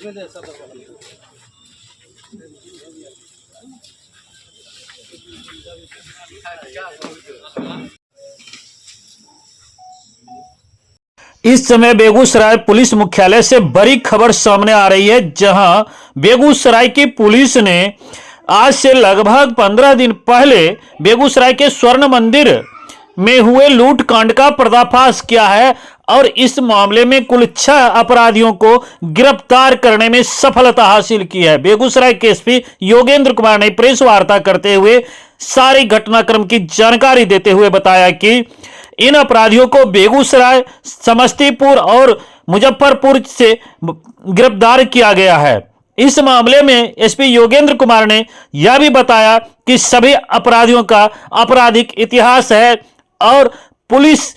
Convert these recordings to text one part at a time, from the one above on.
इस समय बेगूसराय पुलिस मुख्यालय से बड़ी खबर सामने आ रही है, जहां बेगूसराय की पुलिस ने आज से लगभग 15 दिन पहले बेगूसराय के स्वर्ण मंदिर में हुए लूट कांड का पर्दाफाश किया है और इस मामले में कुल 6 अपराधियों को गिरफ्तार करने में सफलता हासिल की है। बेगूसराय के एसपी योगेंद्र कुमार ने प्रेस वार्ता करते हुए सारी घटनाक्रम की जानकारी देते हुए बताया कि इन अपराधियों को बेगूसराय, समस्तीपुर और मुजफ्फरपुर से गिरफ्तार किया गया है। इस मामले में एसपी योगेंद्र कुमार ने यह भी बताया कि सभी अपराधियों का आपराधिक इतिहास है और पुलिस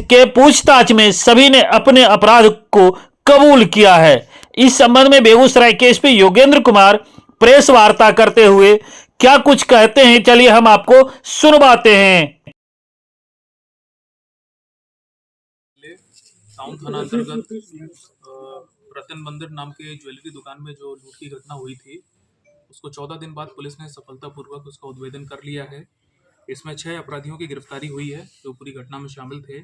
के पूछताछ में सभी ने अपने अपराध को कबूल किया है। इस संबंध में बेगूसराय के एसपी योगेंद्र कुमार प्रेस वार्ता करते हुए क्या कुछ कहते हैं, चलिए हम आपको सुनवाते हैं। टाउन थाना अंतर्गत रतन मंदिर नाम के ज्वेलरी दुकान में जो लूट की घटना हुई थी, उसको 14 दिन बाद पुलिस ने सफलतापूर्वक उसका उद्भेदन कर लिया है। इसमें 6 अपराधियों की गिरफ्तारी हुई है जो पूरी घटना में शामिल थे।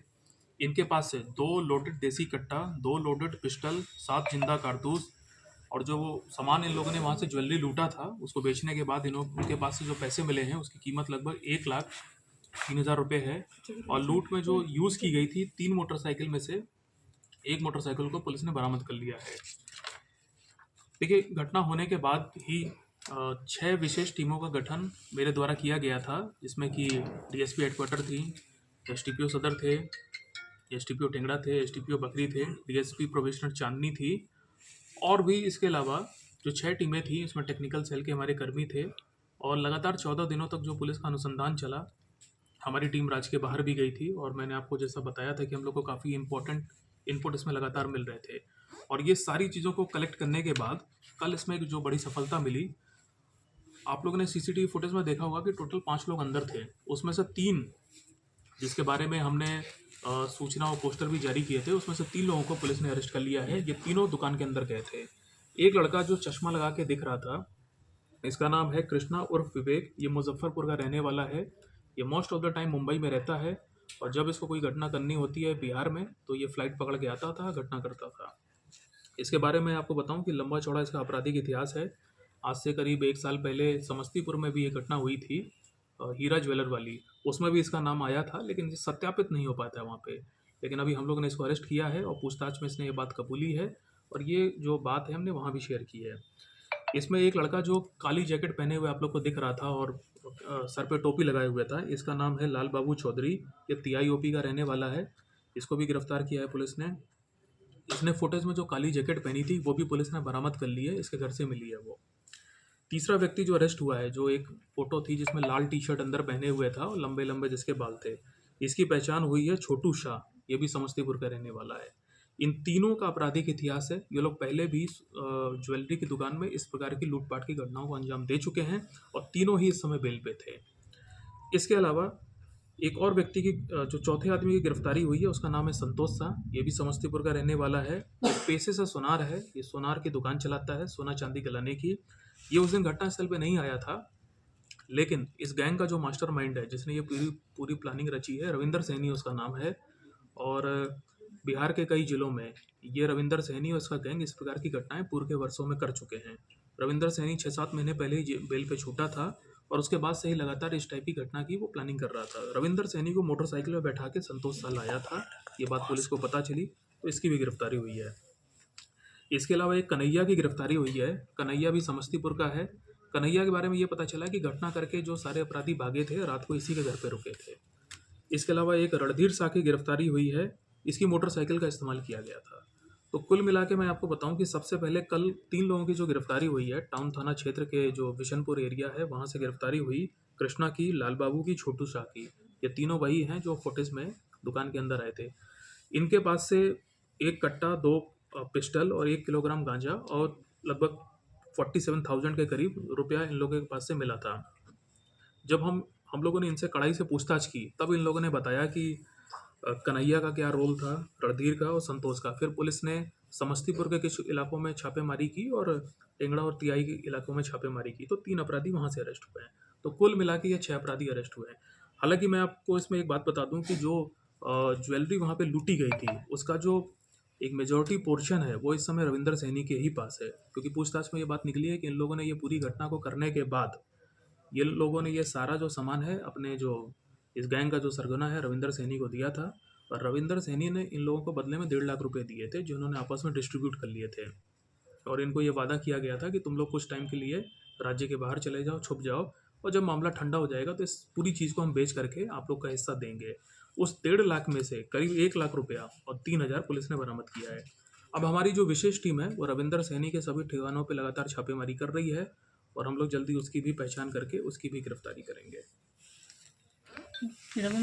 इनके पास से 2 लोडेड देसी कट्टा, 2 लोडेड पिस्टल, 7 जिंदा कारतूस और जो सामान इन लोगों ने वहाँ से ज्वेलरी लूटा था उसको बेचने के बाद उनके पास से जो पैसे मिले हैं उसकी कीमत लगभग 1,03,000 रुपये है। और लूट में जो यूज़ की गई थी 3 मोटरसाइकिल में से एक मोटरसाइकिल को पुलिस ने बरामद कर लिया है। देखिए, घटना होने के बाद ही 6 विशेष टीमों का गठन मेरे द्वारा किया गया था, जिसमें कि डीएसपी हेडक्वार्टर थी, एसटीपीओ सदर थे, एसटीपीओ टेंगड़ा थे, एसटीपीओ बकरी थे, डीएसपी प्रोबेशनर चांदनी थी और भी इसके अलावा जो 6 टीमें थी इसमें टेक्निकल सेल के हमारे कर्मी थे। और लगातार 14 दिनों तक जो पुलिस का अनुसंधान चला, हमारी टीम राज्य के बाहर भी गई थी और मैंने आपको जैसा बताया था कि हम लोग को काफ़ी इंपॉर्टेंट इनपुट इसमें लगातार मिल रहे थे। और ये सारी चीज़ों को कलेक्ट करने के बाद कल इसमें एक जो बड़ी सफलता मिली, आप लोगों ने सीसीटीवी फुटेज में देखा होगा कि टोटल 5 लोग अंदर थे, उसमें से 3 जिसके बारे में हमने सूचना और पोस्टर भी जारी किए थे, उसमें से 3 लोगों को पुलिस ने अरेस्ट कर लिया है। ये तीनों दुकान के अंदर गए थे। एक लड़का जो चश्मा लगा के दिख रहा था, इसका नाम है कृष्णा उर्फ विवेक। ये मुजफ्फरपुर का रहने वाला है। ये most of the time Mumbai में रहता है और जब इसको कोई घटना करनी होती है बिहार में तो ये फ्लाइट पकड़ के आता था, घटना करता था। इसके बारे में आपको बताऊं कि लंबा चौड़ा इसका आपराधिक इतिहास है। आज से करीब 1 साल पहले समस्तीपुर में भी ये घटना हुई थी, हीरा ज्वेलर वाली, उसमें भी इसका नाम आया था, लेकिन ये सत्यापित नहीं हो पाता है वहाँ पे। लेकिन अभी हम लोगों ने इसको अरेस्ट किया है और पूछताछ में इसने ये बात कबूली है और ये जो बात है हमने वहाँ भी शेयर की है। इसमें एक लड़का जो काली जैकेट पहने हुए आप लोग को दिख रहा था और सर पे टोपी लगाए हुए था, इसका नाम है लाल बाबू चौधरी। ये TIOP का रहने वाला है। इसको भी गिरफ्तार किया है पुलिस ने। इसने फुटेज में जो काली जैकेट पहनी थी वो भी पुलिस ने बरामद कर ली है, इसके घर से मिली है वो। तीसरा व्यक्ति जो अरेस्ट हुआ है, जो एक फोटो थी जिसमें लाल टी-शर्ट अंदर पहने हुए था और लंबे लंबे जिसके बाल थे, इसकी पहचान हुई है छोटू शाह। ये भी समस्तीपुर का रहने वाला है। इन तीनों का आपराधिक इतिहास है। ये लोग पहले भी ज्वेलरी की दुकान में इस प्रकार की लूटपाट की घटनाओं को अंजाम दे चुके हैं और तीनों ही इस समय बेल पे थे। इसके अलावा एक और व्यक्ति की जो चौथे आदमी की गिरफ्तारी हुई है, उसका नाम है संतोष शाह। ये भी समस्तीपुर का रहने वाला है। पेशे से सुनार है, ये सोनार की दुकान चलाता है, सोना चांदी गलाने की। ये उस दिन घटनास्थल पे नहीं आया था, लेकिन इस गैंग का जो मास्टरमाइंड है, जिसने ये पूरी पूरी प्लानिंग रची है, रविंदर सैनी उसका नाम है। और बिहार के कई जिलों में ये रविंदर सैनी और इसका गैंग इस प्रकार की घटनाएं पूर्व के वर्षों में कर चुके हैं। रविंदर सैनी 6-7 महीने पहले ही बेल पे छूटा था और उसके बाद से ही लगातार इस टाइप की घटना की वो प्लानिंग कर रहा था। रविंदर सैनी को मोटरसाइकिल में बैठा के संतोष शाह लाया था, ये बात पुलिस को पता चली तो इसकी भी गिरफ्तारी हुई है। इसके अलावा एक कन्हैया की गिरफ्तारी हुई है। कन्हैया भी समस्तीपुर का है। कन्हैया के बारे में ये पता चला कि घटना करके जो सारे अपराधी भागे थे, रात को इसी के घर पे रुके थे। इसके अलावा एक रणधीर शाह की गिरफ्तारी हुई है। इसकी मोटरसाइकिल का इस्तेमाल किया गया था। तो कुल मिला के मैं आपको बताऊं कि सबसे पहले कल 3 लोगों की जो गिरफ्तारी हुई है, टाउन थाना क्षेत्र के जो बिशनपुर एरिया है वहाँ से गिरफ्तारी हुई। कृष्णा की, लाल बाबू की, छोटू शाह की। ये तीनों वही हैं जो फुटेज में दुकान के अंदर आए थे। इनके पास से 1 कट्टा, 2 पिस्टल और 1 किलोग्राम गांजा और लगभग 47,000 के करीब रुपया इन लोगों के पास से मिला था। जब हम लोगों ने इनसे कड़ाई से पूछताछ की तब इन लोगों ने बताया कि कन्हैया का क्या रोल था, रणधीर का और संतोष का। फिर पुलिस ने समस्तीपुर के कुछ इलाकों में छापेमारी की और टेंगड़ा और तिहाई के इलाकों में छापेमारी की, तो 3 अपराधी वहाँ से अरेस्ट हुए हैं। तो कुल मिला के ये 6 अपराधी अरेस्ट हुए हैं। हालांकि मैं आपको इसमें एक बात बता दूं कि जो ज्वेलरी वहाँ पे लूटी गई थी, उसका जो एक मेजॉरिटी पोर्शन है वो इस समय रविंदर सैनी के ही पास है, क्योंकि पूछताछ में ये बात निकली है कि इन लोगों ने ये पूरी घटना को करने के बाद ये लोगों ने ये सारा जो सामान है अपने जो इस गैंग का जो सरगना है रविंदर सैनी को दिया था, और रविंदर सैनी ने इन लोगों को बदले में 1.5 लाख रुपए दिए थे, जो उन्होंने आपस में डिस्ट्रीब्यूट कर लिए थे। और इनको ये वादा किया गया था कि तुम लोग कुछ टाइम के लिए राज्य के बाहर चले जाओ, छुप जाओ, और जब मामला ठंडा हो जाएगा तो इस पूरी चीज़ को हम बेच करके आप लोग का हिस्सा देंगे। उस 1.5 लाख में से करीब 1 लाख रुपया और 3,000 पुलिस ने बरामद किया है। अब हमारी जो विशेष टीम है वो रविंदर सैनी के सभी ठिकानों पर लगातार छापेमारी कर रही है, और हम लोग जल्दी उसकी भी पहचान करके उसकी भी गिरफ्तारी करेंगे। रविंद्र